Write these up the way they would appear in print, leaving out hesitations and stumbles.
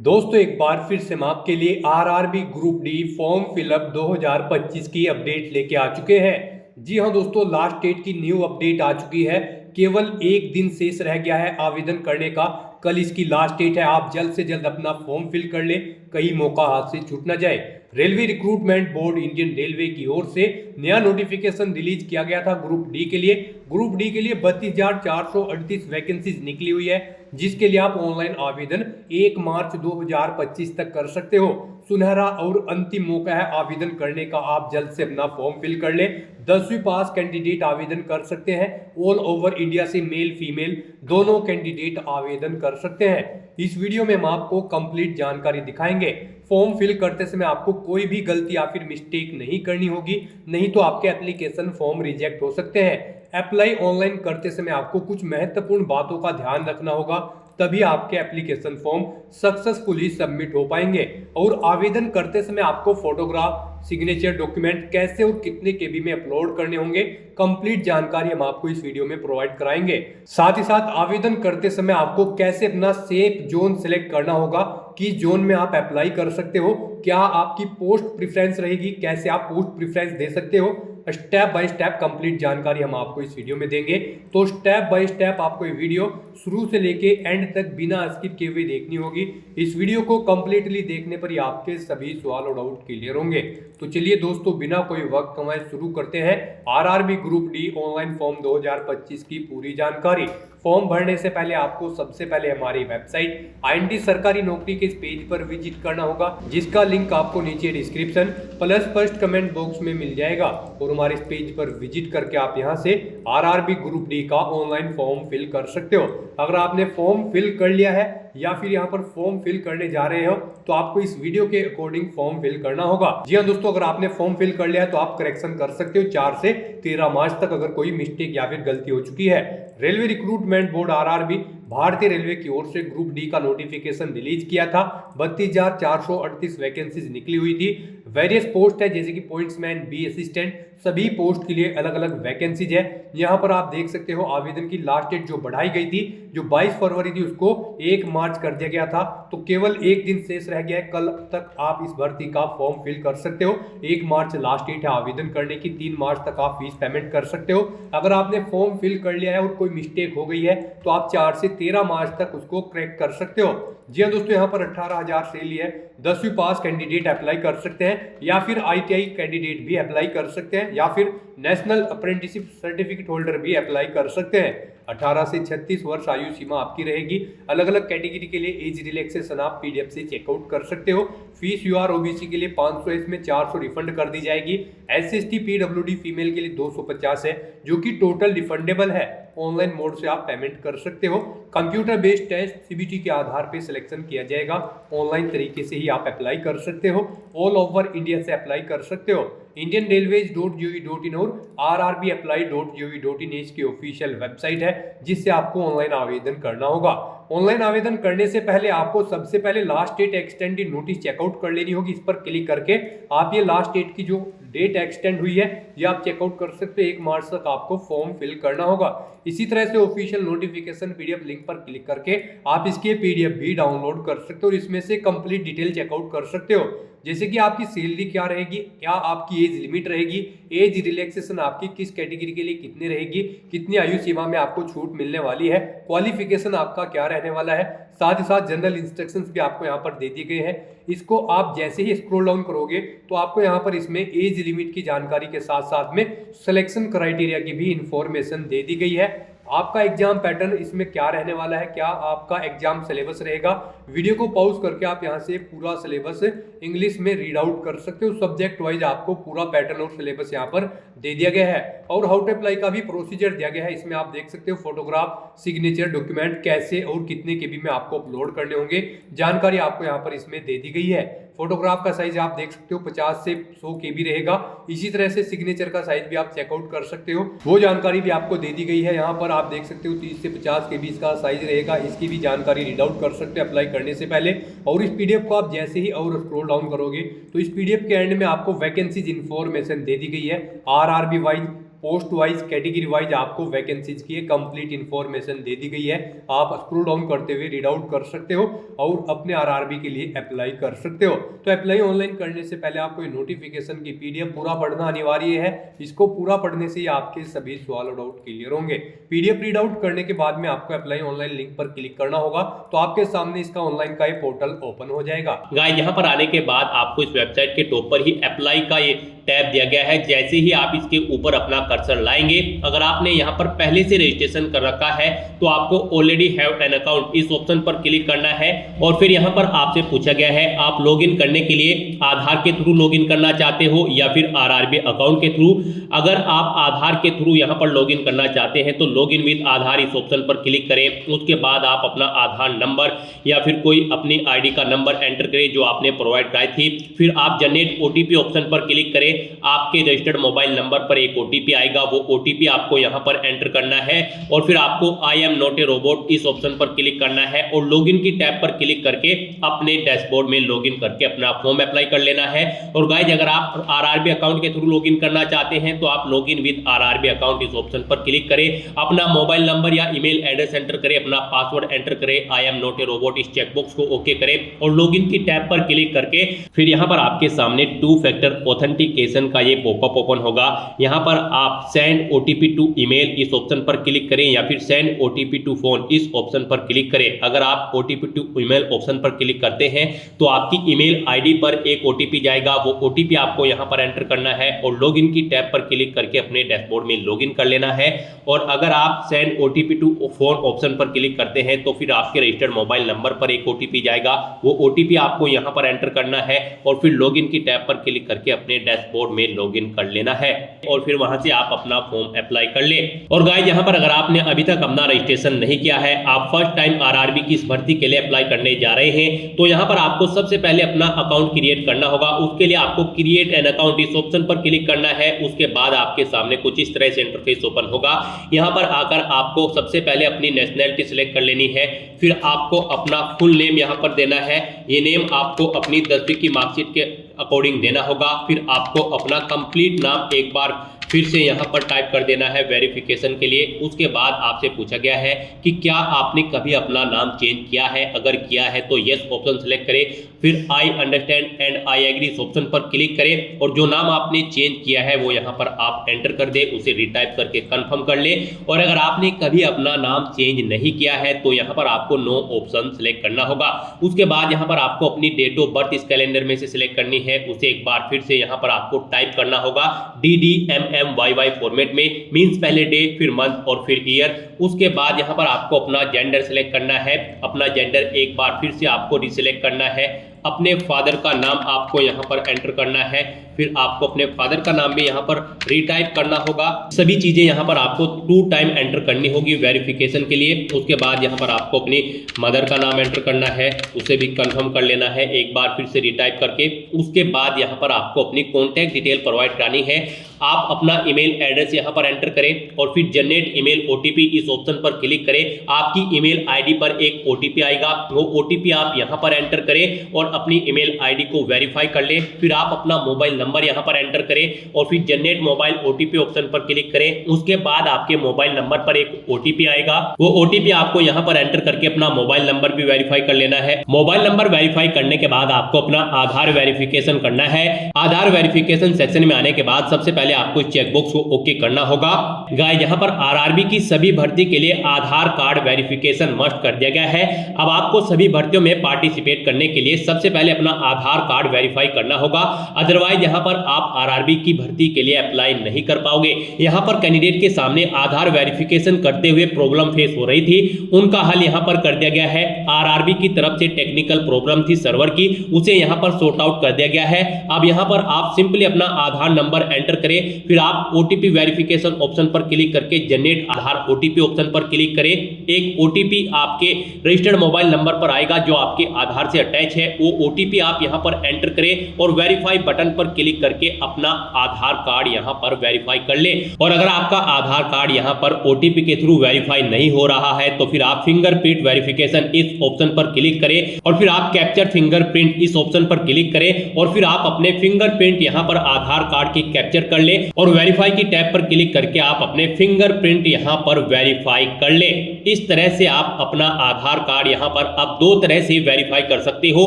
दोस्तों एक बार फिर से हम आपके लिए RRB group D form fill up 2025 की अपडेट लेके आ चुके हैं। जी हाँ दोस्तों, लास्ट डेट की न्यू अपडेट आ चुकी है। केवल एक दिन शेष रह गया है आवेदन करने का। कल इसकी लास्ट डेट है। आप जल्द से जल्द अपना फॉर्म फिल कर ले, कहीं मौका हाथ से छूट ना जाए। Railway recruitment board Indian railway की ओर से नया नोटिफिकेशन रिलीज किया गया था ग्रुप डी के लिए। ग्रुप डी के लिए 32,438 वैकेंसीज निकली हुई है, जिसके लिए आप ऑनलाइन आवेदन 1 मार्च 2025 तक कर सकते हो। सुनहरा और अंतिम मौका है आवेदन करने का। आप जल्द से अपना फॉर्म फिल कर ले। 10वीं पास कैंडिडेट आवेदन कर सकते हैं। ऑल ओवर इंडिया से मेल फीमेल दोनों कैंडिडेट आवेदन कर सकते हैं। इस वीडियो में हम आपको कंप्लीट जानकारी दिखाएंगे। फॉर्म फिल करते समय आपको कोई भी गलती या फिर मिस्टेक नहीं करनी होगी, नहीं तो आपके एप्लीकेशन फॉर्म रिजेक्ट हो सकते हैं। अप्लाई ऑनलाइन करते समय आपको कुछ महत्वपूर्ण बातों का ध्यान रखना होगा, तभी आपके एप्लीकेशन फॉर्म सक्सेसफुली सबमिट हो पाएंगे। और आवेदन करते समय आपको फोटोग्राफ, सिग्नेचर डॉक्यूमेंट कैसे और कितने केबी में अपलोड करने होंगे, कंप्लीट जानकारी हम आपको इस वीडियो में प्रोवाइड कराएंगे। साथ ही साथ आवेदन करते समय आपको कैसे अपना सेफ जोन सिलेक्ट करना होगा, किस जोन में आप अप्लाई कर सकते हो, क्या आपकी पोस्ट प्रेफरेंस रहेगी, कैसे आप पोस्ट प्रेफरेंस दे सकते हो। स्टेप बाय स्टेप कंप्लीट जानकारी हम आपको इस वीडियो में देंगे। तो स्टेप बाय स्टेप आपको ये वीडियो शुरू से लेके एंड तक बिना स्किप किए हुए देखनी होगी। इस वीडियो को कंप्लीटली देखने पर ही आपके सभी सवाल और डाउट क्लियर होंगे। तो चलिए दोस्तों, बिना कोई वक्त कमाए शुरू करते हैं RRB group D online form 2025 की पूरी जानकारी। फॉर्म भरने से पहले आपको सबसे पहले हमारी वेबसाइट आईएनटी सरकारी नौकरी के इस पेज पर विजिट करना होगा, जिसका लिंक आपको नीचे description plus first comment box में मिल जाएगा। और हमारे इस पेज पर विजिट करके आप यहां से आरआरबी ग्रुप डी का ऑनलाइन फॉर्म फिल कर सकते हो। अगर आपने फॉर्म फिल कर लिया है या फिर यहाँ पर फॉर्म फिल करने जा रहे हो, तो आपको इस वीडियो के अकॉर्डिंग फॉर्म फिल करना होगा। जी हाँ दोस्तों, अगर आपने फॉर्म फिल कर लिया है तो आप करेक्शन कर सकते हो 4 से 13 मार्च तक, अगर कोई मिस्टेक या फिर गलती हो चुकी है। रेलवे रिक्रूटमेंट बोर्ड आरआरबी भारतीय रेलवे की ओर से ग्रुप डी का नोटिफिकेशन रिलीज किया था। 32,438 वैकेंसीज निकली हुई थी। वेरियस पोस्ट है, जैसे कि पॉइंट्समैन, बी असिस्टेंट, सभी पोस्ट के लिए अलग अलग वैकेंसीज है। यहाँ पर आप देख सकते हो आवेदन की लास्ट डेट जो बढ़ाई गई थी, जो 22 फरवरी थी, उसको 1 मार्च कर दिया गया था। तो केवल एक दिन शेष रह गया है। कल तक आप इस भर्ती का फॉर्म फिल कर सकते हो। 1 मार्च लास्ट डेट है आवेदन करने की। 3 मार्च तक आप फीस पेमेंट कर सकते हो। अगर आपने फॉर्म फिल कर लिया है और कोई मिस्टेक हो गई है तो आप 4 से 13 मार्च तक उसको करेक्ट कर सकते हो। जी हाँ दोस्तों, यहाँ पर 18,000 सैलरी है। 10वीं पास कैंडिडेट अप्लाई कर सकते हैं, या फिर आईटीआई कैंडिडेट भी अप्लाई कर सकते हैं, या फिर नेशनल अप्रेंटिसशिप सर्टिफिकेट होल्डर भी अप्लाई कर सकते हैं। 18 से 36 वर्ष आयु सीमा आपकी रहेगी। अलग अलग कैटेगरी के लिए एज रिलैक्सेशन आप पीडीएफ से चेकआउट कर सकते हो। फीस यूआर ओबीसी के लिए 500 है, इसमें 400 रिफंड कर दी जाएगी। एससीएसटी पीडब्ल्यूडी फीमेल के लिए 250 है, जो कि टोटल रिफंडेबल है। ऑनलाइन मोड से आप पेमेंट कर सकते हो। कंप्यूटर बेस्ड टेस्ट सीबीटी के आधार पे सिलेक्शन किया जाएगा। ऑनलाइन तरीके से ही आप अप्लाई कर सकते हो। ऑल ओवर इंडिया से अप्लाई कर सकते हो। indianrailways.gov.in और rrbapply.gov.in इसकी ऑफिशियल वेबसाइट है, जिससे आपको ऑनलाइन आवेदन करना होगा। ऑनलाइन आवेदन करने से पहले आपको सबसे पहले last date extended notice check out कर लेनी होगी। इस पर क्लिक करके आप ये लास्ट डेट की जो डेट एक्सटेंड हुई है ये आप चेकआउट कर सकते हो। 1 मार्च तक आपको फॉर्म फिल करना होगा। इसी तरह से ऑफिशियल नोटिफिकेशन पीडीएफ लिंक पर क्लिक करके आप इसके पीडीएफ भी डाउनलोड कर सकते हो और इसमें से कंप्लीट डिटेल चेकआउट कर सकते हो, जैसे कि आपकी सैलरी क्या रहेगी, क्या आपकी एज लिमिट रहेगी, एज रिलैक्सेशन आपकी किस कैटेगरी के लिए कितनी रहेगी, कितनी आयु सीमा में आपको छूट मिलने वाली है, क्वालिफिकेशन आपका क्या रहने वाला है। साथ ही साथ जनरल इंस्ट्रक्शंस भी आपको यहाँ पर दे दिए गए हैं। इसको आप जैसे ही स्क्रॉल डाउन करोगे तो आपको यहाँ पर इसमें एज लिमिट की जानकारी के साथ साथ में सिलेक्शन क्राइटेरिया की भी इंफॉर्मेशन दे दी गई है। आपका एग्जाम पैटर्न इसमें क्या रहने वाला है, क्या आपका एग्जाम सिलेबस रहेगा। वीडियो को पॉज करके आप यहाँ से पूरा सिलेबस इंग्लिश में रीड आउट कर सकते हो। सब्जेक्ट वाइज आपको पूरा पैटर्न और सिलेबस यहाँ पर दे दिया गया है। और हाउ टू अप्लाई का भी प्रोसीजर दिया गया है। इसमें आप देख सकते हो फोटोग्राफ, सिग्नेचर डॉक्यूमेंट कैसे और कितने केबी में आपको अपलोड करने होंगे, जानकारी आपको यहाँ पर इसमें दे दी गई है। फोटोग्राफ का साइज आप देख सकते हो 50 से 100 केबी रहेगा। इसी तरह से सिग्नेचर का साइज भी आप चेकआउट कर सकते हो, वो जानकारी भी आपको दे दी गई है। यहाँ पर आप देख सकते हो 30 से 50 केबी इसका साइज रहेगा, इसकी भी जानकारी रीड आउट कर सकते हो अप्लाई करने से पहले। और इस पीडीएफ को आप जैसे ही और स्क्रॉल डाउन करोगे तो इस पीडीएफ के एंड में आपको वैकेंसीज इंफॉर्मेशन दे दी गई है, RRB wise post wise category wise आपको वैकेंसीज की कंप्लीट इन्फॉर्मेशन दे दी गई है। आप स्क्रॉल डाउन करते हुए रीड आउट कर सकते हो और अपने आरआरबी के लिए अप्लाई कर सकते हो। तो अप्लाई ऑनलाइन करने से पहले आपको नोटिफिकेशन की पीडीएफ पूरा पढ़ना अनिवार्य है। इसको पूरा पढ़ने से ही आपके सभी सवाल और डाउट क्लियर होंगे। पीडीएफ रीड आउट करने के बाद में आपको अप्लाई ऑनलाइन लिंक पर क्लिक करना होगा, तो आपके सामने इसका ऑनलाइन का पोर्टल ओपन हो जाएगा। गाइस यहाँ पर आने के बाद आपको इस वेबसाइट के टॉप पर ही अप्लाई का ये टैब दिया गया है। जैसे ही आप इसके ऊपर अपना कर्सर लाएंगे, अगर आपने यहाँ पर पहले से रजिस्ट्रेशन कर रखा है तो आपको ऑलरेडी हैव एन अकाउंट इस ऑप्शन पर क्लिक करना है और फिर यहाँ पर आपसे पूछा गया है आप लॉगिन करने के लिए आधार के थ्रू लॉगिन करना चाहते हो या फिर आरआरबी अकाउंट के थ्रू। अगर आप आधार के थ्रू यहाँ पर लॉगिन करना चाहते हैं तो लॉगिन विद आधार इस ऑप्शन पर क्लिक करें। उसके बाद आप अपना आधार नंबर या फिर कोई अपनी आईडी का नंबर एंटर करें जो आपने प्रोवाइड कराई थी। फिर आप जनरेट ओटीपी ऑप्शन पर क्लिक करें। आपके रजिस्टर्ड मोबाइल नंबर पर एक ओटीपी आएगा, वो ओटीपी आपको यहाँ पर एंटर करना है और फिर आपको I am not a robot इस ऑप्शन पर क्लिक करना है और लॉगिन की टैब पर क्लिक करके अपने डैशबोर्ड में लॉगिन करके अपना फॉर्म अप्लाई कर लेना है। और गाइस अगर आप आरआरबी अकाउंट के थ्रू लॉगिन करना चाहते हैं तो आप लॉगिन विद आरआरबी अकाउंट इस ऑप्शन पर क्लिक करें, अपना मोबाइल नंबर या ईमेल एड्रेस एंटर करें, अपना पासवर्ड एंटर करें, I am not a robot इस चेकबॉक्स को ओके करें और लॉगिन की टैब पर क्लिक करके फिर यहाँ पर आपके सामने 2 फैक्टर ऑथेंटिकेशन का ये पॉपअप ओपन होगा। यहाँ पर आप सेंड ओटीपी टू ईमेल इस ऑप्शन पर क्लिक करें या फिर सेंड ओटीपी टू फोन इस ऑप्शन पर क्लिक करें। अगर आप ओटीपी टू ईमेल ऑप्शन पर क्लिक करते हैं तो आपकी ईमेल आईडी पर एक ओटीपी जाएगा, वो ओटीपी आपको यहाँ पर एंटर करना है और लॉगिन की टैब पर क्लिक करके अपने डैशबोर्ड में लॉगिन कर लेना है। और अगर आप send OTP to phone option पर क्लिक करते हैं तो फिर आपके रजिस्टर्ड मोबाइल नंबर पर एक ओटीपी जाएगा, वो ओटीपी आपको यहाँ पर एंटर करना है और फिर लॉगिन की टैब पर क्लिक करके अपने डैशबोर्ड में लॉगिन कर लेना है और फिर वहां से आप अपना फॉर्म अप्लाई कर ले। और गाइस यहाँ पर अगर आपने अभी तक अपना रजिस्ट्रेशन नहीं किया है, आप फर्स्ट टाइम आरआरबी की इस भर्ती के लिए अप्लाई करने जा रहे हैं, तो यहाँ पर आपको सबसे पहले अपना अकाउंट क्रिएट करना होगा। उसके लिए आपको क्रिएट एन अकाउंट इस ऑप्शन पर क्लिक करना है। उसके बाद आपके सामने कुछ इस तरह से इंटरफेस ओपन होगा। यहाँ पर आकर आपको सबसे पहले अपनी नेशनैलिटी सिलेक्ट कर लेनी है, फिर आपको अपना फुल नेम यहाँ पर देना है। ये नेम आपको अपनी 10वीं की मार्कशीट के अकॉर्डिंग देना होगा। फिर आपको अपना कंप्लीट नाम एक बार फिर से यहाँ पर टाइप कर देना है वेरिफिकेशन के लिए। उसके बाद आपसे पूछा गया है कि क्या आपने कभी अपना नाम चेंज किया है, अगर किया है तो यस ऑप्शन सेलेक्ट करें, फिर I understand and I agree इस ऑप्शन पर क्लिक करें और जो नाम आपने चेंज किया है वो यहाँ पर आप एंटर कर दे, उसे रिटाइप करके कंफर्म कर ले। और अगर आपने कभी अपना नाम चेंज नहीं किया है तो यहाँ पर आपको नो ऑप्शन सेलेक्ट करना होगा। उसके बाद यहाँ पर आपको अपनी डेट ऑफ बर्थ इस कैलेंडर में से सिलेक्ट करनी है, उसे एक बार फिर से यहाँ पर आपको टाइप करना होगा DDMMYY फॉर्मेट में, मींस पहले डे फिर मंथ और फिर ईयर। उसके बाद यहाँ पर आपको अपना जेंडर सेलेक्ट करना है, अपना जेंडर एक बार फिर से आपको रिसिलेक्ट करना है। अपने फादर का नाम आपको यहाँ पर एंटर करना है, फिर आपको अपने फादर का नाम भी यहाँ पर रीटाइप करना होगा। सभी चीजें यहाँ पर आपको 2 टाइम एंटर करनी होगी वेरिफिकेशन के लिए। उसके बाद यहाँ पर आपको अपनी मदर का नाम एंटर करना है, उसे भी कंफर्म कर लेना है एक बार फिर से रीटाइप करके। उसके बाद यहाँ पर आपको अपनी कॉन्टैक्ट डिटेल प्रोवाइड करानी है। आप अपना ईमेल एड्रेस यहाँ पर एंटर करें और फिर जनरेट ईमेल ओटीपी इस ऑप्शन पर क्लिक करें। आपकी ईमेल आईडी पर एक ओटीपी आएगा, वो ओटीपी आप यहाँ पर एंटर करें और अपनी ईमेल आईडी को वेरीफाई कर लें। फिर आप अपना मोबाइल नंबर यहाँ पर एंटर करें और फिर जनरेट मोबाइल ओटीपी ऑप्शन पर क्लिक करें। उसके बाद आपके मोबाइल नंबर पर एक ओटीपी आएगा, वो ओटीपी आपको यहाँ पर एंटर करके अपना मोबाइल नंबर भी वेरीफाई कर लेना है। मोबाइल नंबर वेरीफाई करने के बाद आपको अपना आधार वेरिफिकेशन करना है। आधार वेरिफिकेशन सेक्शन में आने के बाद सबसे पहले आपको इस चेकबॉक्स को ओके करना होगा। गाइस यहाँ पर आरआरबी की सभी भर्ती के लिए आधार कार्ड वेरिफिकेशन मस्ट कर दिया गया है। अब आपको सभी भर्तियों में पार्टिसिपेट करने के लिए सबसे पहले अपना आधार कार्ड वेरीफाई करना होगा, अदरवाइज यहाँ पर आप आरआरबी की भर्ती के लिए अप्लाई नहीं कर पाओगे। यहाँ पर कैंडिडेट के सामने आधार वेरिफिकेशन करते हुए प्रॉब्लम फेस हो रही थी, उनका हल यहाँ पर कर दिया गया है। आरआरबी की तरफ से टेक्निकल प्रॉब्लम थी सर्वर की, उसे यहाँ पर सॉर्ट आउट कर दिया गया है। अब यहाँ पर आप सिंपली अपना आधार नंबर एंटर करें, फिर आप ओटीपी वेरिफिकेशन ऑप्शन पर क्लिक करके जनरेट आधार ओटीपी ऑप्शन पर क्लिक करें। एक OTP आपके रजिस्टर्ड मोबाइल नंबर पर आएगा जो आपके आधार से अटैच है। वो OTP आप यहां पर एंटर करें और वेरीफाई बटन पर क्लिक करके अपना आधार कार्ड यहां पर वेरीफाई कर ले। और अगर आपका आधार कार्ड यहां पर OTP के थ्रू वेरीफाई नहीं हो रहा है तो फिर आप फिंगरप्रिंट वेरिफिकेशन इस ऑप्शन पर क्लिक करें और फिर आप कैप्चर फिंगरप्रिंट इस ऑप्शन पर क्लिक करें और फिर आप अपने फिंगरप्रिंट यहां पर आधार कार्ड की कैप्चर कर ले और वेरीफाई की टैब पर क्लिक करके आप अपने फिंगरप्रिंट यहां पर वेरीफाई कर ले। इस तरह से आप अपना आधार कार्ड यहां पर अब दो तरह से वेरीफाई कर सकते हो,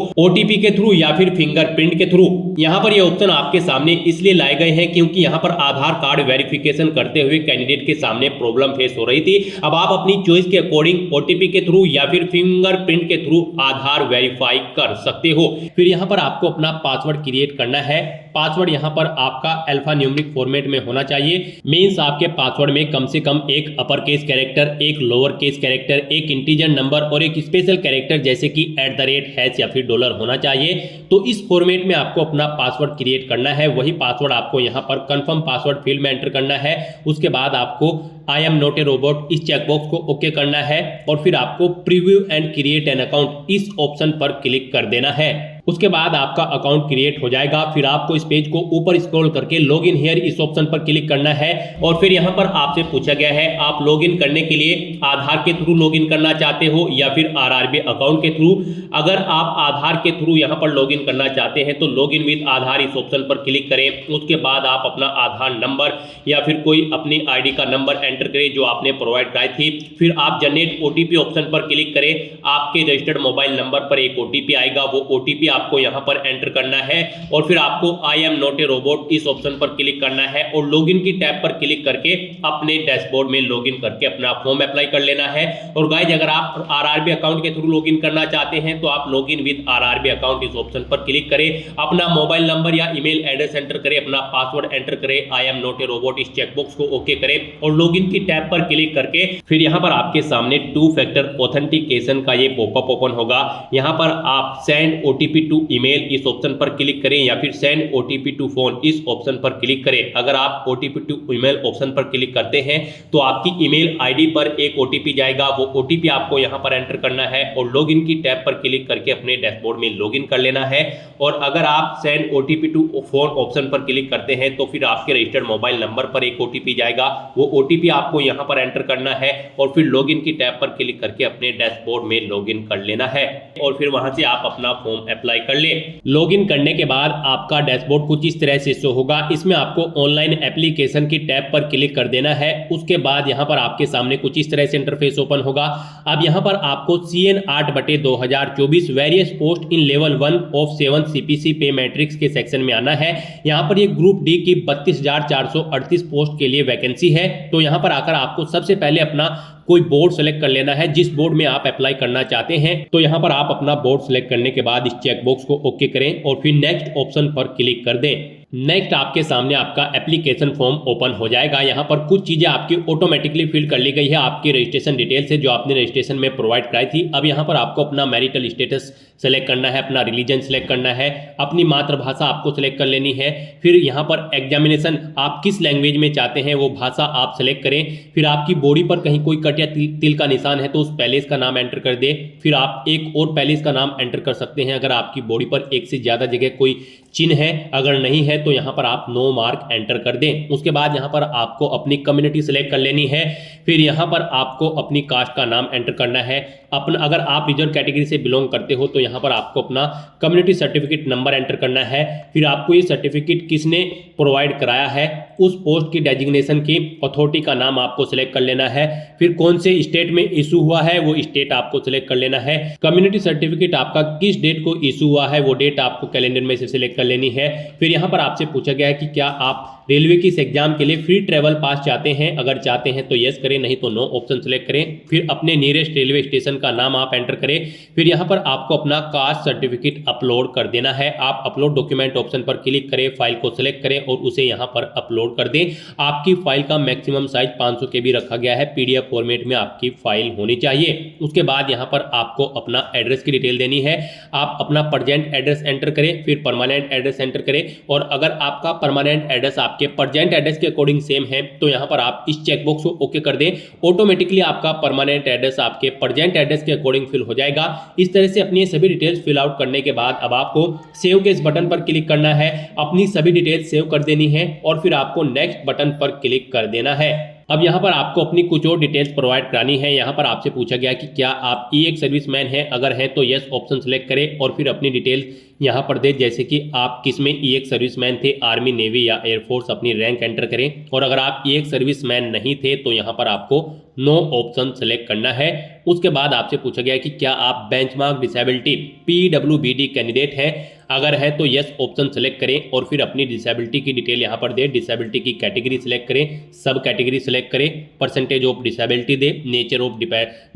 OTP के थ्रू या फिर फिंगरप्रिंट के थ्रू। यहां पर ये ऑप्शन आपके सामने इसलिए लाए गए हैं क्योंकि यहां पर आधार कार्ड वेरिफिकेशन करते हुए कैंडिडेट के सामने प्रॉब्लम फेस हो रही थी। अब आप अपनी चॉइस के अकॉर्डिंग OTP के थ्रू या फिर फिंगरप्रिंट के थ्रू आधार वेरीफाई कर सकते हो। फिर यहां पर आपको अपना पासवर्ड क्रिएट करना है। पासवर्ड यहां पर आपका अल्फा न्यूमेरिक फॉर्मेट में होना चाहिए। मींस आपके पासवर्ड में कम से कम एक अपर केस कैरेक्टर, एक लोअर केस कैरेक्टर, एक इंटीजर नंबर और एक स्पेशल कैरेक्टर जैसे कि @ या फिर $, होना चाहिए। तो इस फॉर्मेट में आपको अपना पासवर्ड क्रिएट करना है। वही पासवर्ड आपको यहां पर कंफर्म पासवर्ड फील्ड में एंटर करना है। उसके बाद आपको I am not a robot इस चेकबॉक्स को ओके करना है और फिर आपको preview and create an account इस ऑप्शन पर क्लिक कर देना है। उसके बाद आपका अकाउंट क्रिएट हो जाएगा। फिर आपको इस पेज को ऊपर स्क्रॉल करके लॉग इन हियर इस ऑप्शन पर क्लिक करना है और फिर यहां पर आपसे पूछा गया है आप लॉग इन करने के लिए आधार के थ्रू लॉग इन करना चाहते हो या फिर RRB अकाउंट के थ्रू। अगर आप आधार के थ्रू यहां पर लॉग इन करना चाहते हैं तो लॉग इन विद आधार इस ऑप्शन पर क्लिक करें। उसके बाद आप अपना आधार नंबर या फिर कोई अपनी ID का नंबर एंटर करें जो आपने प्रोवाइड कराई थी। फिर आप जनरेट OTP ऑप्शन पर क्लिक करें। आपके रजिस्टर्ड मोबाइल नंबर पर एक OTP आएगा, वो OTP आपको यहां पर एंटर करना है और फिर आपको I am not a robot इस ऑप्शन पर क्लिक करना है और लॉगिन की टैब पर क्लिक करके अपने डैशबोर्ड में लॉगिन करके अपना फॉर्म अप्लाई कर लेना है। और गाइस अगर आप RRB अकाउंट के थ्रू लॉगिन करना चाहते हैं तो आप लॉगिन विद RRB अकाउंट इस ऑप्शन पर क्लिक करें, अपना मोबाइल नंबर या ईमेल एड्रेस एंटर करें, अपना पासवर्ड एंटर करें, I am not a robot इस चेकबॉक्स को ओके करें और लॉगिन की टैब पर क्लिक करके फिर यहां पर आपके सामने 2 फैक्टर ऑथेंटिकेशन का ये पॉपअप ओपन होगा। यहां पर आप सेंड OTP टू ईमेल इस ऑप्शन पर क्लिक करें या फिर सेंड OTP टू फोन इस ऑप्शन पर क्लिक करें। अगर आप OTP टू ईमेल ऑप्शन पर क्लिक करते हैं तो आपकी ईमेल ID पर एक OTP जाएगा, वो OTP आपको यहां पर एंटर करना है और लॉगिन की टैब पर क्लिक करके अपने डैशबोर्ड में लॉगिन कर लेना है। और अगर आप send OTP to phone option पर क्लिक करते हैं तो फिर आपके रजिस्टर्ड मोबाइल नंबर पर एक OTP जाएगा, वो OTP आपको यहां पर एंटर करना है और फिर लॉगिन की टैब पर क्लिक करके अपने डैशबोर्ड में लॉगिन कर लेना है और फिर वहां से आप अपना फॉर्म अप्लाई कर ले। लॉगिन करने के बाद आपका डैशबोर्ड कुछ इस तरह से शो होगा। इसमें आपको ऑनलाइन एप्लीकेशन की टैब पर क्लिक कर देना है। उसके बाद यहां पर आपके सामने कुछ इस तरह से इंटरफेस ओपन होगा। अब यहां पर आपको CN 8/2024 various post in level 1 of 7 CPC पे मैट्रिक्स के सेक्शन में आना है। यहां पर ये ग्रुप डी की 32,438 पोस्ट के लिए वैकेंसी है। तो यहां पर आकर आपको सबसे पहले अपना कोई बोर्ड सेलेक्ट कर लेना है जिस बोर्ड में आप अप्लाई करना चाहते हैं। तो यहां पर आप अपना बोर्ड सेलेक्ट करने के बाद इस चेकबॉक्स को ओके करें और फिर नेक्स्ट ऑप्शन पर क्लिक कर दें। नेक्स्ट आपके सामने आपका एप्लीकेशन फॉर्म ओपन हो जाएगा। यहाँ पर कुछ चीज़ें आपकी ऑटोमेटिकली फिल कर ली गई है आपकी रजिस्ट्रेशन डिटेल से जो आपने रजिस्ट्रेशन में प्रोवाइड कराई थी। अब यहाँ पर आपको अपना मैरिटल स्टेटस सेलेक्ट करना है, अपना रिलीजन सेलेक्ट करना है, अपनी मातृभाषा आपको सेलेक्ट कर लेनी है। फिर यहाँ पर एग्जामिनेशन आप किस लैंग्वेज में चाहते हैं वो भाषा आप सेलेक्ट करें। फिर आपकी बॉडी पर कहीं कोई कट या तिल का निशान है तो उस पैलेस का नाम एंटर कर दें। फिर आप एक और पैलेस का नाम एंटर कर सकते हैं अगर आपकी बॉडी पर एक से ज़्यादा जगह कोई चिन्ह है। अगर नहीं है तो यहाँ पर आप नो मार्क एंटर कर दें। उसके बाद यहाँ पर आपको अपनी कम्युनिटी सेलेक्ट कर लेनी है। फिर यहाँ पर आपको अपनी कास्ट का नाम एंटर करना है। अपना अगर आप रिजर्व कैटेगरी से बिलोंग करते हो तो यहाँ पर आपको अपना कम्युनिटी सर्टिफिकेट नंबर एंटर करना है। फिर आपको ये सर्टिफिकेट किसने प्रोवाइड कराया है उस पोस्ट की डेजिग्नेशन की अथॉरिटी का नाम आपको सिलेक्ट कर लेना है। फिर कौन से स्टेट में इशू हुआ है वो स्टेट आपको सिलेक्ट कर लेना है। कम्युनिटी सर्टिफिकेट आपका किस डेट को इशू हुआ है वो डेट आपको कैलेंडर में से सिलेक्ट कर लेनी है। फिर यहाँ पर आपसे पूछा गया है कि क्या आप रेलवे की इस एग्जाम के लिए फ्री ट्रेवल पास चाहते हैं। अगर चाहते हैं तो यस करें, नहीं तो नो ऑप्शन सेलेक्ट करें। फिर अपने नियरेस्ट रेलवे स्टेशन का नाम आप एंटर करें। फिर यहाँ पर आपको अपना कास्ट सर्टिफिकेट अपलोड कर देना है। आप अपलोड डॉक्यूमेंट ऑप्शन पर क्लिक करें, फाइल को सिलेक्ट करें और उसे यहाँ पर अपलोड कर दें। आपकी फाइल का मैक्सिमम साइज 500 KB रखा गया है। PDF फॉर्मेट में आपकी फाइल होनी चाहिए। उसके बाद यहाँ पर आपको अपना एड्रेस की डिटेल देनी है। आप अपना प्रेजेंट एड्रेस एंटर करें, फिर परमानेंट एड्रेस एंटर करें और अगर आपका परमानेंट एड्रेस आपके प्रेजेंट एड्रेस के अकॉर्डिंग सेम है तो यहाँ पर आप इस चेकबॉक्स को ओके कर दें, ऑटोमेटिकली आपका परमानेंट एड्रेस आपके प्रेजेंट एड्रेस के अकॉर्डिंग फिल हो जाएगा। इस तरह से अपनी सभी डिटेल्स फिल आउट करने के बाद अब आपको सेव के इस बटन पर क्लिक करना है, अपनी सभी डिटेल्स सेव कर देनी है और फिर आपको नेक्स्ट बटन पर क्लिक कर देना है। अब यहाँ पर आपको अपनी कुछ और डिटेल्स प्रोवाइड करानी है। यहाँ पर आपसे पूछा गया कि क्या आप ई सर्विसमैन हैं, अगर हैं तो यस ऑप्शन सेलेक्ट करें और फिर अपनी डिटेल्स यहाँ पर दे, जैसे कि आप किस में ई सर्विसमैन थे, आर्मी, नेवी या एयरफोर्स, अपनी रैंक एंटर करें। और अगर आप ई सर्विसमैन नहीं थे तो यहाँ पर आपको नो ऑप्शन सेलेक्ट करना है। उसके बाद आपसे पूछा गया कि क्या आप बेंचमार्क डिसेबिलिटी PWBD कैंडिडेट हैं, अगर है तो यस ऑप्शन सेलेक्ट करें और फिर अपनी डिसेबिलिटी की डिटेल यहाँ पर दे, डिसेबिलिटी की कैटेगरी सेलेक्ट करें, सब कैटेगरी सेलेक्ट करें, परसेंटेज ऑफ डिसेबिलिटी दे, नेचर ऑफ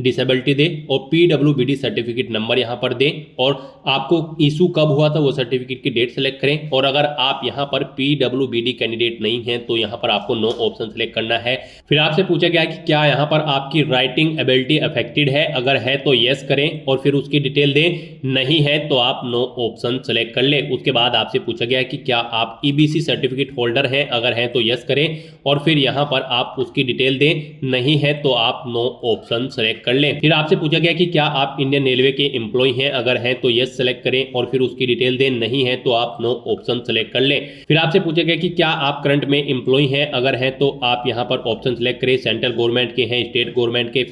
डिसेबिलिटी दे और PWBD सर्टिफिकेट नंबर यहाँ पर दें और आपको इशू कब हुआ था वो सर्टिफिकेट की डेट सेलेक्ट करें। और अगर आप यहाँ पर PWBD कैंडिडेट नहीं हैं तो यहाँ पर आपको नो ऑप्शन सेलेक्ट करना है। फिर आपसे पूछा गया कि क्या यहाँ पर आपकी राइटिंग एबिलिटी अफेक्टेड है, अगर है तो यस करें और फिर उसकी डिटेल दें, नहीं है तो आप नो ऑप्शन सेलेक्ट कर ले। उसके बाद आपसे पूछा गया कि क्या आप EBC सर्टिफिकेट होल्डर हैं, अगर हैं तो यस करें और फिर यहाँ पर आप उसकी डिटेल दें, नहीं है तो आप नो ऑप्शन सेलेक्ट कर लें। फिर आपसे पूछा गया कि क्या आप इंडियन रेलवे के एम्प्लॉय हैं, अगर हैं तो यस सेलेक्ट करें और फिर उसकी डिटेल दें, नहीं है तो आप नो ऑप्शन सेलेक्ट कर लें। फिर आपसे पूछा गया कि क्या आप करंट में एम्प्लॉय हैं, अगर हैं तो आप यहाँ पर ऑप्शन सेलेक्ट करें, सेंट्रल गवर्नमेंट के हैं, स्टेट गवर्नमेंट के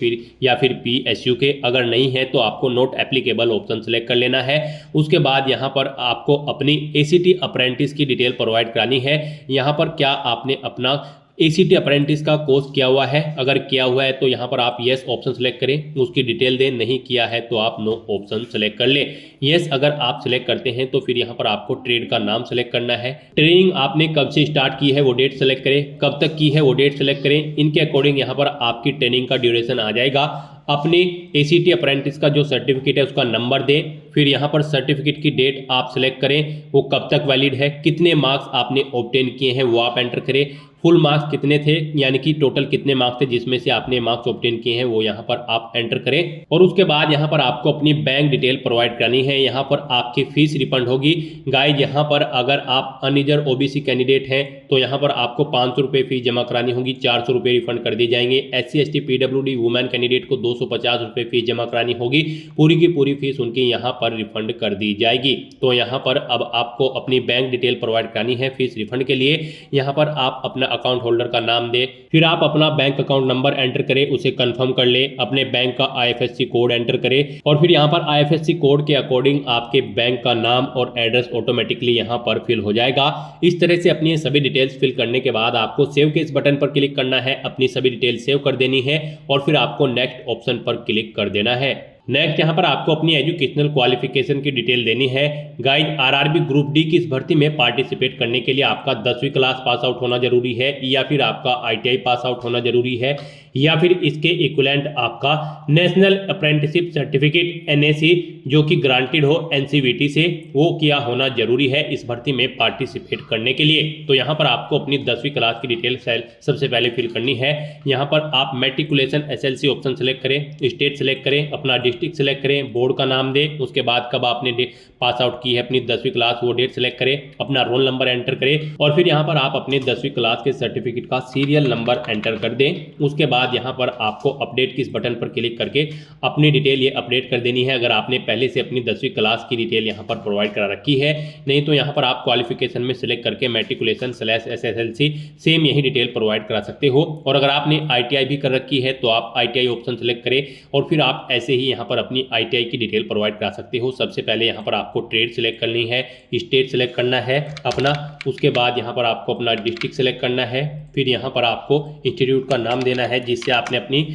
या फिर PSU के, अगर नहीं है तो आपको नॉट एप्लीकेबल ऑप्शन सेलेक्ट कर लेना है। उसके बाद यहाँ पर आपको अपनी ACT अप्रेंटिस की डिटेल प्रोवाइड करानी है। यहाँ पर क्या आपने अपना ACT अप्रेंटिस का कोर्स किया हुआ है, अगर किया हुआ है तो यहाँ पर आप यस ऑप्शन सेलेक्ट करें, उसकी डिटेल दें, नहीं किया है तो आप नो ऑप्शन सेलेक्ट कर लें। यस अगर आप सेलेक्ट करते हैं तो फिर यहाँ पर आपको ट्रेड का नाम सेलेक्ट करना है, ट्रेनिंग आपने कब से स्टार्ट की है वो डेट सेलेक्ट करें, कब तक की है वो डेट सेलेक्ट करें, इनके अकॉर्डिंग यहाँ पर आपकी ट्रेनिंग का ड्यूरेशन आ जाएगा। अपने ACT अप्रेंटिस का जो सर्टिफिकेट है उसका नंबर दें, फिर यहाँ पर सर्टिफिकेट की डेट आप सेलेक्ट करें, वो कब तक वैलिड है, कितने मार्क्स आपने ऑब्टेन किए हैं वो आप एंटर करें, फुल मार्क्स कितने थे यानी कि टोटल कितने मार्क्स थे जिसमें से आपने मार्क्स ऑब्टेन किए हैं वो यहाँ पर आप एंटर करें। और उसके बाद यहाँ पर आपको अपनी बैंक डिटेल प्रोवाइड करनी है। यहाँ पर आपकी फीस रिफंड होगी। गाइज यहाँ पर अगर आप अनरिजर्व OBC कैंडिडेट हैं तो यहाँ पर आपको 500 रुपये फीस जमा करानी होगी, 400 रुपये रिफंड कर दी जाएंगे। SC ST PWD women candidate को 250 रुपये फीस जमा करानी होगी, पूरी की पूरी फीस उनकी यहाँ पर रिफंड कर दी जाएगी। तो यहाँ पर अब आपको अपनी बैंक डिटेल प्रोवाइड करानी है फीस रिफंड के लिए। यहाँ पर आप अपना अकाउंट होल्डर का नाम दें, फिर आप अपना बैंक अकाउंट नंबर एंटर करें, उसे कंफर्म कर लें, अपने बैंक का IFSC कोड एंटर करें और फिर यहाँ पर IFSC कोड के अकॉर्डिंग आपके बैंक का नाम और एड्रेस ऑटोमेटिकली यहाँ पर फिल हो जाएगा। इस तरह से अपनी सभी डिटेल्स फिल करने के बाद आपको सेव के इस बटन पर क्लिक करना है, अपनी सभी डिटेल्स सेव कर देनी है और फिर आपको नेक्स्ट ऑप्शन पर क्लिक कर देना है। नेक्स्ट यहाँ पर आपको अपनी एजुकेशनल क्वालिफिकेशन की डिटेल देनी है। गाइज RRB ग्रुप डी की इस भर्ती में पार्टिसिपेट करने के लिए आपका 10वीं क्लास पास आउट होना जरूरी है या फिर आपका ITI पास आउट होना जरूरी है या फिर इसके इक्विवेलेंट आपका नेशनल अप्रेंटिसशिप सर्टिफिकेट NAC जो कि ग्रांटेड हो NCVT से, वो किया होना जरूरी है इस भर्ती में पार्टिसिपेट करने के लिए। तो यहाँ पर आपको अपनी 10वीं क्लास की डिटेल सबसे पहले फिल करनी है। यहाँ पर आप मैट्रिकुलेशन SLC ऑप्शन सेलेक्ट करें, स्टेट सेलेक्ट करें, अपना डिस्ट्रिक्ट सेलेक्ट करें, बोर्ड का नाम दें, उसके बाद कब आपने पास आउट की है अपनी 10वीं क्लास वो डेट सेलेक्ट करें, अपना रोल नंबर एंटर करें और फिर यहाँ पर आप अपने 10वीं क्लास के सर्टिफिकेट का सीरियल नंबर एंटर कर दें। उसके बाद यहाँ पर आपको अपडेट किस बटन पर क्लिक करके अपनी डिटेल ये अपडेट कर देनी है। अगर आपने पहले से अपनी 10वीं क्लास की डिटेल यहाँ पर प्रोवाइड करा रखी है, नहीं तो यहाँ पर आप क्वालिफिकेशन में सिलेक्ट करके मैट्रिकुलेशन/SSLC सेम यही डिटेल प्रोवाइड करा सकते हो। और अगर आपने ITI भी कर रखी है तो आप ITI ऑप्शन सेलेक्ट करें और फिर आप ऐसे ही यहाँ पर अपनी ITI की डिटेल प्रोवाइड करा सकते हो। सबसे पहले यहाँ पर आपको ट्रेड सेलेक्ट करनी है, स्टेट सेलेक्ट करना है अपना, उसके बाद यहाँ पर आपको अपना डिस्ट्रिक्ट सेलेक्ट करना है, फिर यहाँ पर आपको इंस्टीट्यूट का नाम देना है जिससे आपने अपनी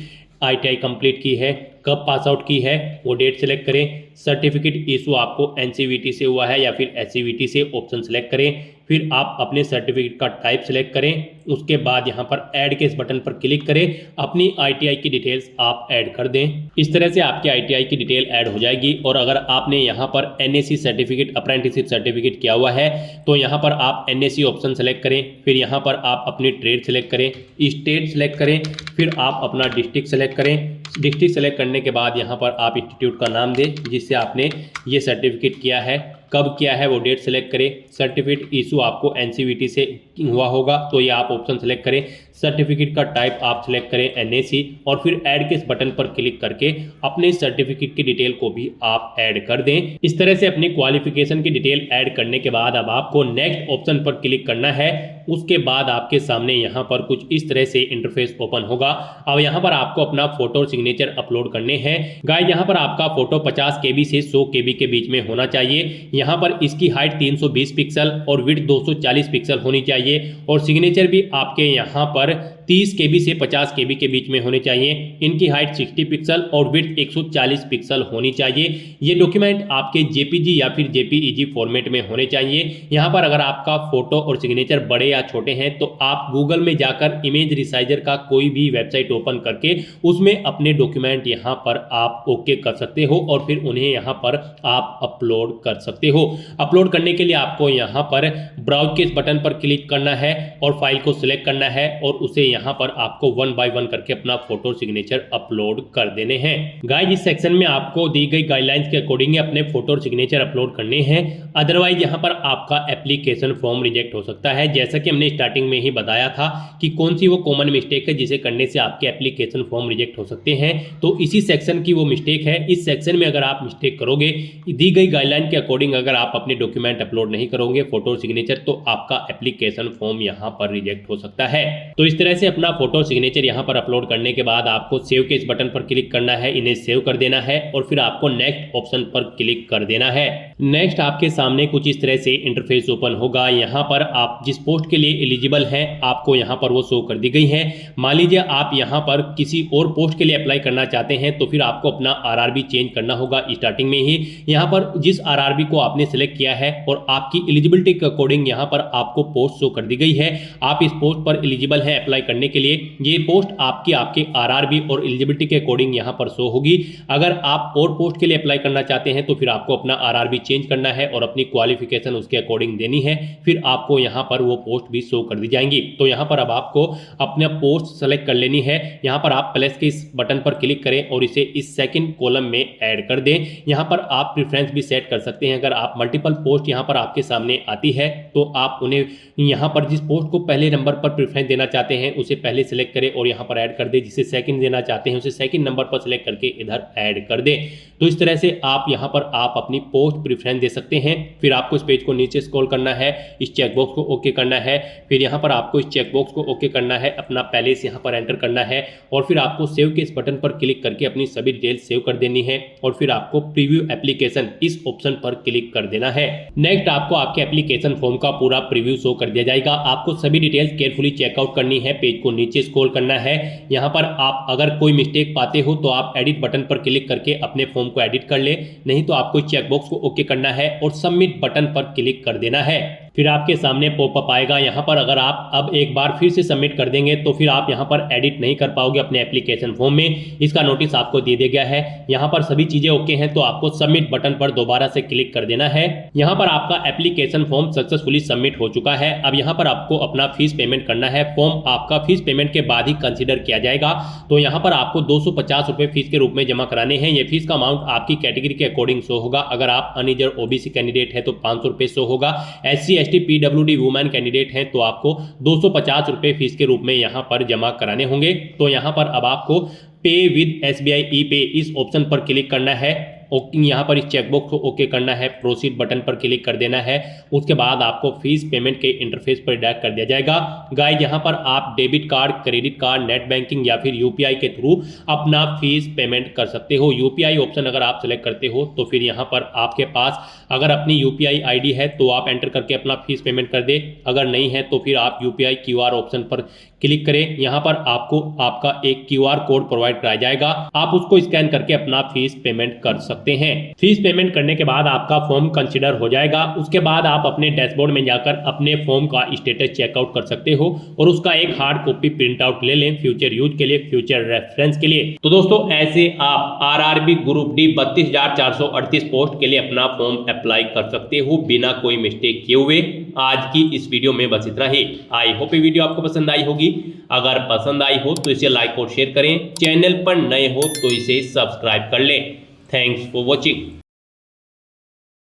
ITI कंप्लीट की है, कब पास आउट की है वो डेट सेलेक्ट करें, सर्टिफिकेट इशू आपको NCVT से हुआ है या फिर SCVT से ऑप्शन सेलेक्ट करें, फिर आप अपने सर्टिफिकेट का टाइप सेलेक्ट करें, उसके बाद यहाँ पर ऐड के इस बटन पर क्लिक करें, अपनी ITI की डिटेल्स आप ऐड कर दें। इस तरह से आपकी ITI की डिटेल ऐड हो जाएगी। और अगर आपने यहाँ पर NAC सर्टिफिकेट अप्रेंटिसशिप सर्टिफिकेट किया हुआ है तो यहाँ पर आप NAC ऑप्शन सेलेक्ट करें, फिर यहाँ पर आप अपनी ट्रेड सेलेक्ट करें, स्टेट सेलेक्ट करें, फिर आप अपना डिस्ट्रिक्ट सेलेक्ट करें। डिस्ट्रिक्ट सेलेक्ट करने के बाद यहाँ पर आप इंस्टीट्यूट का नाम दें जिससे आपने ये सर्टिफिकेट किया है, कब किया है वो डेट सेलेक्ट करें। सर्टिफिकेट इशू आपको NCVT से हुआ होगा तो ये आप ऑप्शन सेलेक्ट करें। सर्टिफिकेट का टाइप आप सिलेक्ट करें NAC और फिर ऐड के इस बटन पर क्लिक करके अपने सर्टिफिकेट की डिटेल को भी आप ऐड कर दें। इस तरह से अपनी क्वालिफिकेशन की डिटेल ऐड करने के बाद अब आपको नेक्स्ट ऑप्शन पर क्लिक करना है। उसके बाद आपके सामने यहाँ पर कुछ इस तरह से इंटरफेस ओपन होगा। अब यहाँ पर आपको अपना फोटो और सिग्नेचर अपलोड करने हैं। गाइस यहाँ पर आपका फोटो 50 KB से 100 KB के बीच में होना चाहिए। यहाँ पर इसकी हाइट 320 पिक्सल और विड्थ 240 पिक्सल होनी चाहिए और सिग्नेचर भी आपके यहाँ पर 30 KB से 50 KB के बीच में होने चाहिए। इनकी हाइट 60 पिक्सल और विड्थ 140 पिक्सल होनी चाहिए। ये डॉक्यूमेंट आपके JPG या फिर JPEG फॉर्मेट में होने चाहिए। यहाँ पर अगर आपका फोटो और सिग्नेचर बड़े या छोटे हैं तो आप गूगल में जाकर इमेज रिसाइजर का कोई भी वेबसाइट ओपन करके उसमें अपने डॉक्यूमेंट यहाँ पर आप ओके कर सकते हो और फिर उन्हें यहाँ पर आप अपलोड कर सकते हो। अपलोड करने के लिए आपको यहाँ पर ब्राउज के इस बटन पर क्लिक करना है और फाइल को सिलेक्ट करना है और उसे यहाँ पर आपको 1 बाय 1 करके अपना फोटो सिग्नेचर अपलोड कर देने हैं। गाइस इस सेक्शन में आपको दी गई गाइडलाइंस के अकॉर्डिंग अपने फोटो और सिग्नेचर अपलोड करने हैं, अदरवाइज यहाँ पर आपका एप्लीकेशन फॉर्म रिजेक्ट हो सकता है। जैसा कि हमने स्टार्टिंग में ही बताया था कि कौन सी वो कॉमन मिस्टेक है जिसे करने से आपके एप्लीकेशन फॉर्म रिजेक्ट हो सकते हैं, तो इसी सेक्शन की वो मिस्टेक है। इस सेक्शन में अगर आप मिस्टेक करोगे, दी गई गाइडलाइन के अकॉर्डिंग अगर आप अपने डॉक्यूमेंट अपलोड नहीं करोगे फोटो और सिग्नेचर, तो आपका एप्लीकेशन फॉर्म यहाँ पर रिजेक्ट हो सकता है। तो इस तरह से अपना फोटो सिग्नेचर यहाँ पर अपलोड करने के बाद आपको सेव के इस बटन पर क्लिक करना है, इन्हें सेव कर देना है और फिर आपको नेक्स्ट ऑप्शन पर क्लिक कर देना है। नेक्स्ट आपके सामने कुछ इस तरह से इंटरफेस ओपन होगा। यहाँ पर आप जिस पोस्ट के लिए एलिजिबल हैं आपको यहाँ पर वो शो कर दी गई है। मान लीजिए आप यहाँ पर किसी और पोस्ट के लिए अप्लाई करना चाहते हैं तो फिर आपको अपना RRB चेंज करना होगा स्टार्टिंग में ही। यहाँ पर जिस RRB को आपने सिलेक्ट किया है और आपकी एलिजिबिलिटी के अकॉर्डिंग यहाँ पर आपको पोस्ट शो कर दी गई है। आप इस पोस्ट पर एलिजिबल है अप्लाई करने के लिए। ये पोस्ट आपके RRB और एलिजिबिलिटी के अकॉर्डिंग यहाँ पर शो होगी। अगर आप और पोस्ट के लिए अप्लाई करना चाहते हैं तो फिर आपको अपना RRB चेंज करना है और अपनी क्वालिफिकेशन उसके अकॉर्डिंग देनी है, फिर आपको यहाँ पर वो पोस्ट भी शो कर दी जाएंगी। तो यहाँ पर अब आपको अपना पोस्ट सेलेक्ट कर लेनी है। यहाँ पर आप प्लस के इस बटन पर क्लिक करें और इसे इस सेकंड कॉलम में ऐड कर दें। यहाँ पर आप प्रेफरेंस भी सेट कर सकते हैं। अगर आप मल्टीपल पोस्ट यहाँ पर आपके सामने आती है तो आप उन्हें यहाँ पर जिस पोस्ट को पहले नंबर पर प्रेफरेंस देना चाहते हैं उसे पहले सेलेक्ट करें और यहाँ पर ऐड कर दे। जिसे सेकंड देना चाहते हैं उसे सेकंड नंबर पर सेलेक्ट करके इधर ऐड कर दे। तो इस तरह से आप यहाँ पर आप अपनी पोस्ट प्रेफरेंस दे सकते हैं। फिर आपको इस पेज को नीचे स्क्रॉल करना है, इस चेकबॉक्स को ओके करना है। फिर यहाँ पर आपको इस चेकबॉक्स को ओके करना है, अपना पैलेस यहाँ पर एंटर करना है और फिर आपको सेव के इस बटन पर क्लिक करके अपनी सभी डिटेल्स सेव कर देनी है और फिर आपको प्रीव्यू एप्लीकेशन इस ऑप्शन पर क्लिक कर देना है। नेक्स्ट आपको आपके एप्लीकेशन फॉर्म का पूरा प्रीव्यू शो कर दिया जाएगा। आपको सभी डिटेल्स केयरफुली चेकआउट करनी है, पेज को नीचे स्क्रॉल करना है। यहाँ पर आप अगर कोई मिस्टेक पाते हो तो आप एडिट बटन पर क्लिक करके अपने फॉर्म को एडिट कर ले, नहीं तो आपको चेकबॉक्स को ओके करना है और सबमिट बटन पर क्लिक कर देना है। फिर आपके सामने पॉपअप आएगा। यहाँ पर अगर आप अब एक बार फिर से सबमिट कर देंगे तो फिर आप यहाँ पर एडिट नहीं कर पाओगे अपने एप्लीकेशन फॉर्म में। इसका नोटिस आपको दे दिया गया है। यहाँ पर सभी चीजें ओके हैं तो आपको सबमिट बटन पर दोबारा से क्लिक कर देना है। यहाँ पर आपका एप्लीकेशन फॉर्म सक्सेसफुली सबमिट हो चुका है। अब यहाँ पर आपको अपना फीस पेमेंट करना है। फॉर्म आपका फीस पेमेंट के बाद ही कंसिडर किया जाएगा। तो यहाँ पर आपको 250 रुपये फीस के रूप में जमा कराने हैं। ये फीस का अमाउंट आपकी कैटेगरी के अकॉर्डिंग शो होगा। अगर आप अनरिजर्व OBC कैंडिडेट है तो 500 रुपये शो होगा। SC ST PWD women candidate हैं तो आपको 250 रुपये फीस के रूप में यहाँ पर जमा कराने होंगे। तो यहाँ पर अब आपको पे विद SBI ePay इस ऑप्शन पर क्लिक करना है। यहाँ पर इस चेकबॉक्स को ओके करना है, प्रोसीड बटन पर क्लिक कर देना है। उसके बाद आपको फीस पेमेंट के इंटरफेस पर डायरेक्ट कर दिया जाएगा। गाइस यहाँ पर आप debit card, credit card, net banking या फिर UPI के थ्रू अपना फीस पेमेंट कर सकते हो। UPI ऑप्शन अगर आप सेलेक्ट करते हो तो फिर यहाँ पर आपके पास अगर अपनी UPI ID है तो आप एंटर करके अपना फीस पेमेंट कर दे। अगर नहीं है तो फिर आप UPI QR ऑप्शन पर क्लिक करें। यहाँ पर आपको आपका एक QR कोड प्रोवाइड कराया जाएगा, आप उसको स्कैन करके अपना फीस पेमेंट कर सकते हैं। फीस पेमेंट करने के बाद आपका फॉर्म कंसीडर हो जाएगा। उसके बाद आप अपने डैशबोर्ड में जाकर अपने फॉर्म का स्टेटस चेकआउट कर सकते हो और उसका एक हार्ड कॉपी प्रिंट आउट ले लें फ्यूचर यूज के लिए, फ्यूचर रेफरेंस के लिए। तो दोस्तों ऐसे आप RRB ग्रुप D 32,438 पोस्ट के लिए अपना फॉर्म अप्लाई कर सकते हो बिना कोई मिस्टेक किए हुए। आज की इस वीडियो में बस इतना ही। आई होप ये वीडियो आपको पसंद आई होगी। अगर पसंद आई हो तो इसे लाइक और शेयर करें। चैनल पर नए हो तो इसे सब्सक्राइब कर लें। Thanks for watching.